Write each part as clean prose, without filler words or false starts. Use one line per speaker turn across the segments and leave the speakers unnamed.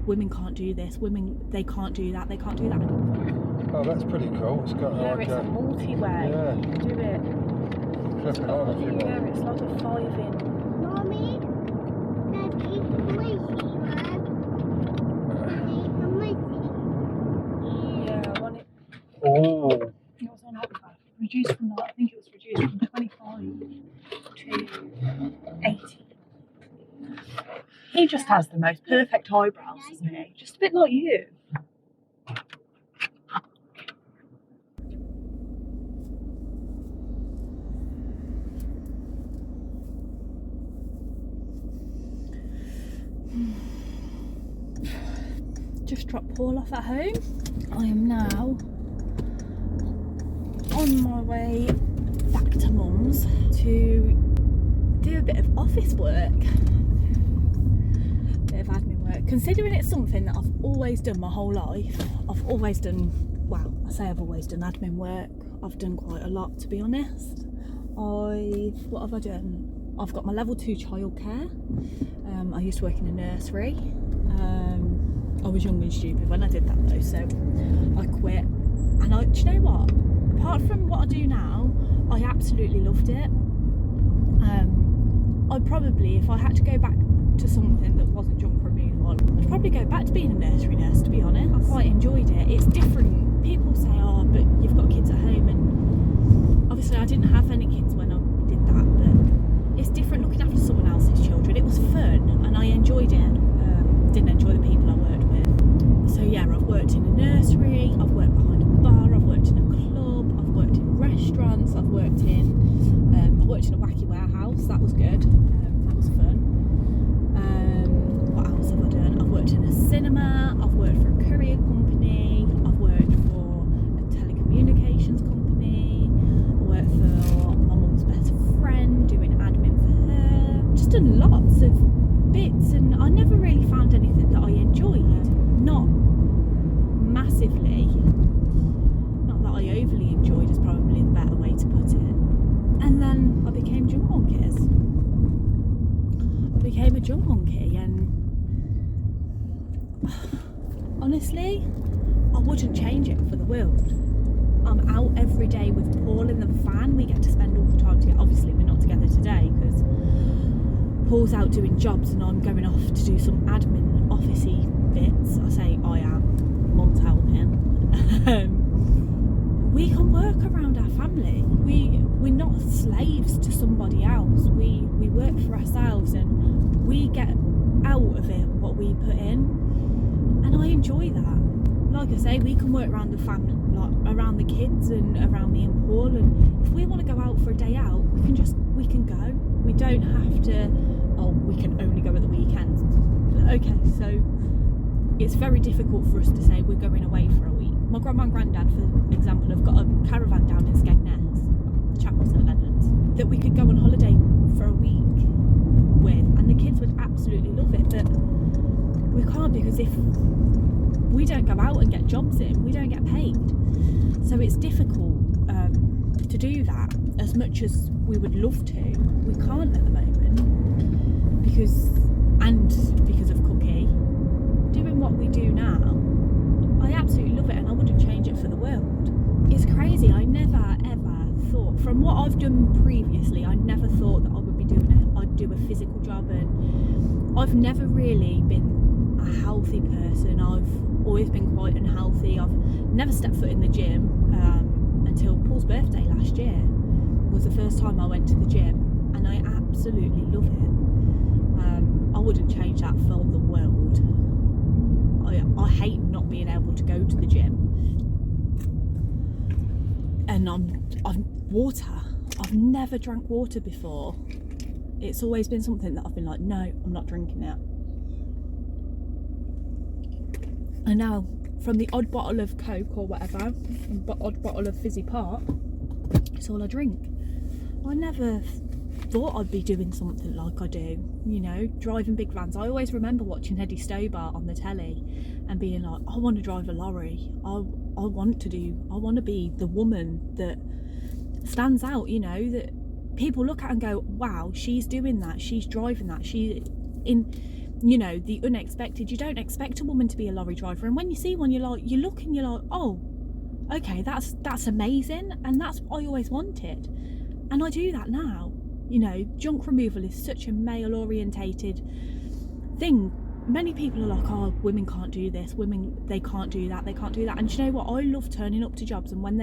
women can't do this, they can't do that, they can't do that.
Oh, that's pretty cool. It's got
It's a multi-way.
Yeah.
You can do it.
Flipping on if you want.
Yeah, it's like a 5-in.
Mommy, Daddy,
Yeah, I want it.
Oh.
It was on offer. Reduced from that. I think it was reduced from 25 to 80. He just has the most perfect eyebrows, doesn't he? Just a bit like you. Just dropped Paul off at home. I am now on my way back to Mum's to do a bit of office work, bit of admin work. Considering it's something that I've always done my whole life, I've always done admin work. I've done quite a lot, to be honest. What have I done? I've got my level 2 childcare. I used to work in a nursery. I was young and stupid when I did that though, so I quit. And do you know what? Apart from what I do now, I absolutely loved it. I'd probably, if I had to go back to something that wasn't junk removal, I'd probably go back to being a nursery nurse, to be honest. I quite enjoyed it. It's different. People say, oh, but you've got kids at home, and obviously I didn't have any kids when I did that, but it's different looking after someone else's children. It was fun and I enjoyed it. Didn't enjoy the people I worked with. So yeah, I've worked in a nursery, I've worked behind a bar, I've worked in a club, I've worked in restaurants, I've worked in a wacky warehouse. That was good. That was fun. What else have I done? I've worked in a cinema, I've worked for a courier company, I've worked for a telecommunications company, I worked for my mum's best friend doing admin for her. Just done lots of bits, and I never really found anything that I enjoyed. Not massively. Not that I overly enjoyed is probably the better way to put it. And then I became junk monkeys. I became a junk monkey, and honestly, I wouldn't change it for the world. I'm out every day with Paul in the van. We get to spend all the time together. Obviously, we're not together today because Paul's out doing jobs and I'm going off to do some admin officey bits. I say I am. Mum's helping. We can work around our family. We're not slaves to somebody else. We work for ourselves and we get out of it what we put in. And I enjoy that. Like I say, we can work around the family, like around the kids and around me and Paul. And if we want to go out for a day out, we can go. We don't have to, we can only go at the weekends. Okay, so it's very difficult for us to say we're going away for a week. My grandma and granddad, for example, have got a caravan down in Skegness, Chapel St Leonard's, that we could go on holiday for a week with, and the kids would absolutely love it, but we can't, because if we don't go out and get jobs in, we don't get paid. So it's difficult to do that as much as we would love to. We can't at the moment because of Cookie. Doing what we do now, I absolutely love it and I wouldn't change it for the world. It's crazy. I never ever thought, from what I've done previously, I never thought that I would be I'd do a physical job, and I've never really been a healthy person. I've always been quite unhealthy. I've never stepped foot in the gym until Paul's birthday last year was the first time I went to the gym, and I absolutely love it. I wouldn't change that for the world. I hate not being able to go to the gym. And water. I've never drank water before. It's always been something that I've been like, no, I'm not drinking it. And now, from the odd bottle of Coke or whatever, and odd bottle of fizzy pop, it's all I drink. I never thought I'd be doing something like I do, you know, driving big vans. I always remember watching Eddie Stobart on the telly and being like, I want to drive a lorry. I want to be the woman that stands out, you know, that people look at and go, wow, she's doing that, she's driving that, you know, the unexpected. You don't expect a woman to be a lorry driver, and when you see one, you look and you're like, oh, okay, that's amazing, and that's what I always wanted. And I do that now. You know, junk removal is such a male orientated thing. Many people are like, oh, women can't do this, women, they can't do that, they can't do that. And you know what, I love turning up to jobs, and when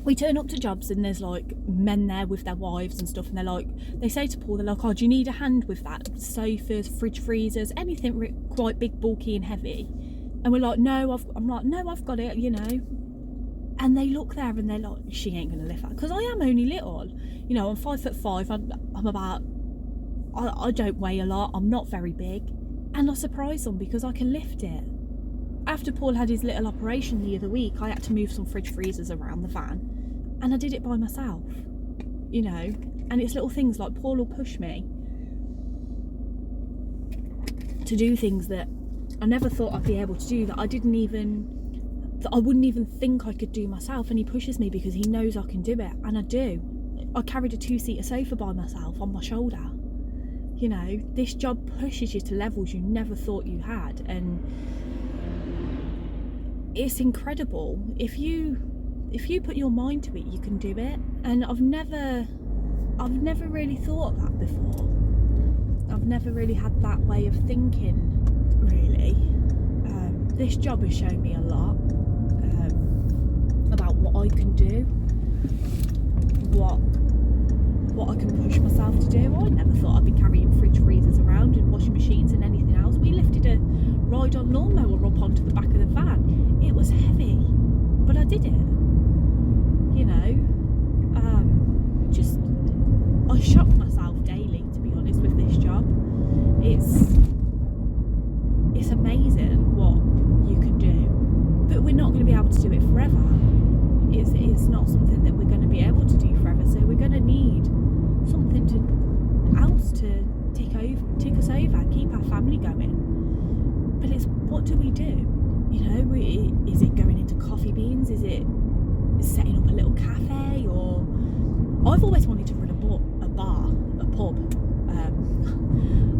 we turn up to jobs and there's like men there with their wives and stuff, and they're like, they say to Paul, they're like, oh, do you need a hand with that? Sofas, fridge freezers, anything quite big, bulky and heavy. And we're like, no, I'm like, no, I've got it, you know. And they look there and they're like, she ain't gonna lift that, because I am only little, you know. I'm 5'5", I'm about, I don't weigh a lot, I'm not very big, and I surprise them because I can lift it. After Paul had his little operation the other week, I had to move some fridge freezers around the van, and I did it by myself, you know. And it's little things like Paul will push me to do things that I never thought I'd be able to do, that I wouldn't even think I could do myself, and he pushes me because he knows I can do it, and I do. I carried a 2-seater sofa by myself on my shoulder. You know, this job pushes you to levels you never thought you had, and it's incredible. If you put your mind to it, you can do it. And I've never really thought that before. I've never really had that way of thinking, really. This job has shown me a lot about what I can do, what I can push myself to do. I never thought I'd be carrying fridge freezers around and washing machines and anything else. We lifted a ride-on lawnmower up onto the back of the van. It was heavy, but I did it. You know, I shock myself daily, to be honest, with this job. It's amazing what you can do, but we're not going to be able to do it forever. It's not something that we're going to be able to do forever, so we're going to need something else to tick us over, keep our family going. But it's, what do we do? You know, is it going into coffee beans? Is it setting up a little cafe? Or I've always wanted to run a pub.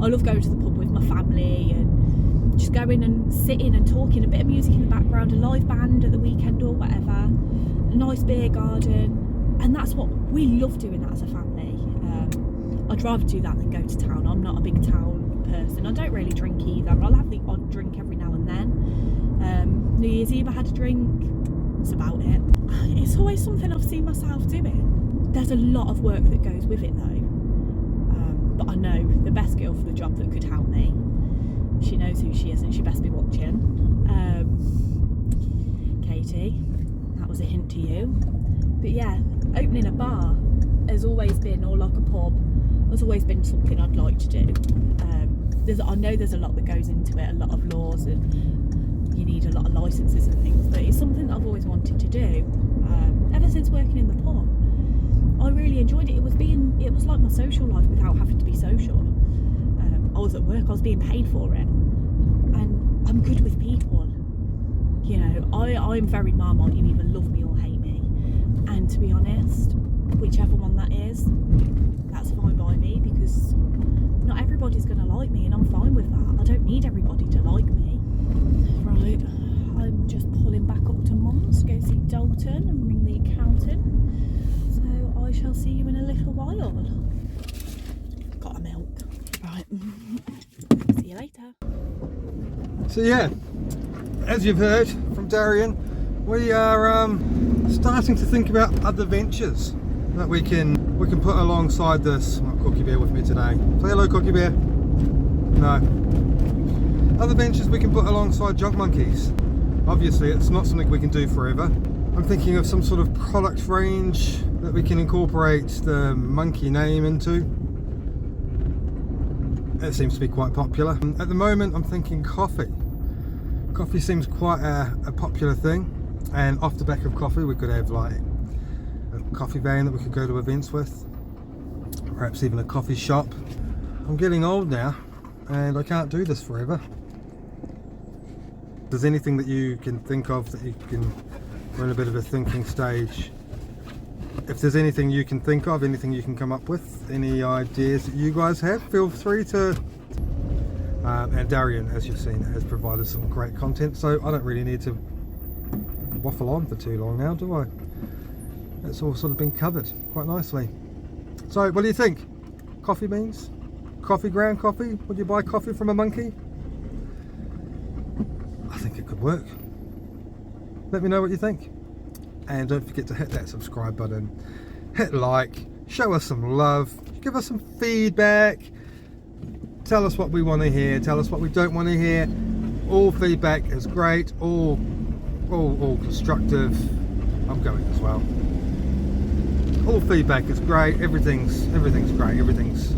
I love going to the pub with my family and just going and sitting and talking, a bit of music in the background, a live band at the weekend or whatever, a nice beer garden, and that's what we love doing, that as a family. I'd rather do that than go to town. I'm not a big town person. I don't really drink either. I'll have the odd drink every now and then. New Year's Eve I had a drink. That's about it. It's always something I've seen myself doing. There's a lot of work that goes with it though. But I know the best girl for the job that could help me. She knows who she is and she best be watching. Katie, that was a hint to you. But yeah, opening a bar has always been, or like a pub, has always been something I'd like to do. I know there's a lot that goes into it, a lot of laws, and you need a lot of licenses and things, but it's something that I've always wanted to do. Ever since working in the pub, I really enjoyed it. It was like my social life without having to be social. I was at work, I was being paid for it, and I'm good with people. You know, I'm very Marmite. You either love me or hate me, and to be honest, whichever one that is, that's fine by me, because not everybody's going to like me, and I'm fine with that. I don't need everybody to like me. Right, I'm just pulling back up to Mum's to go see Dalton and ring the accountant, so I shall see you in a little while. Got a milk. Right, see you later.
So yeah, as you've heard from Darryan, we are starting to think about other ventures that we can put alongside this. I've got Cookie Bear with me today. Say hello, Cookie Bear. No. Other ventures we can put alongside Junk Monkeys. Obviously, it's not something we can do forever. I'm thinking of some sort of product range that we can incorporate the monkey name into. It seems to be quite popular. At the moment, I'm thinking coffee. Coffee seems quite a popular thing, and off the back of coffee, we could have like a coffee van that we could go to events with, perhaps even a coffee shop. I'm getting old now, and I can't do this forever. If there's anything that you can think of that you can, we're in a bit of a thinking stage. If there's anything you can think of, anything you can come up with, any ideas that you guys have, feel free to And Darryan, as you've seen, has provided some great content, so I don't really need to waffle on for too long now, do I? It's all sort of been covered quite nicely. So what do you think? Coffee beans? Coffee, ground coffee? Would you buy coffee from a monkey? I think it could work. Let me know what you think. And don't forget to hit that subscribe button, hit like, show us some love, give us some feedback, tell us what we want to hear, tell us what we don't want to hear. All feedback is great, all constructive. I'm going as well. All feedback is great, everything's great, everything's...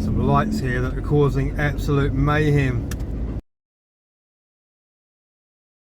Some lights here that are causing absolute mayhem.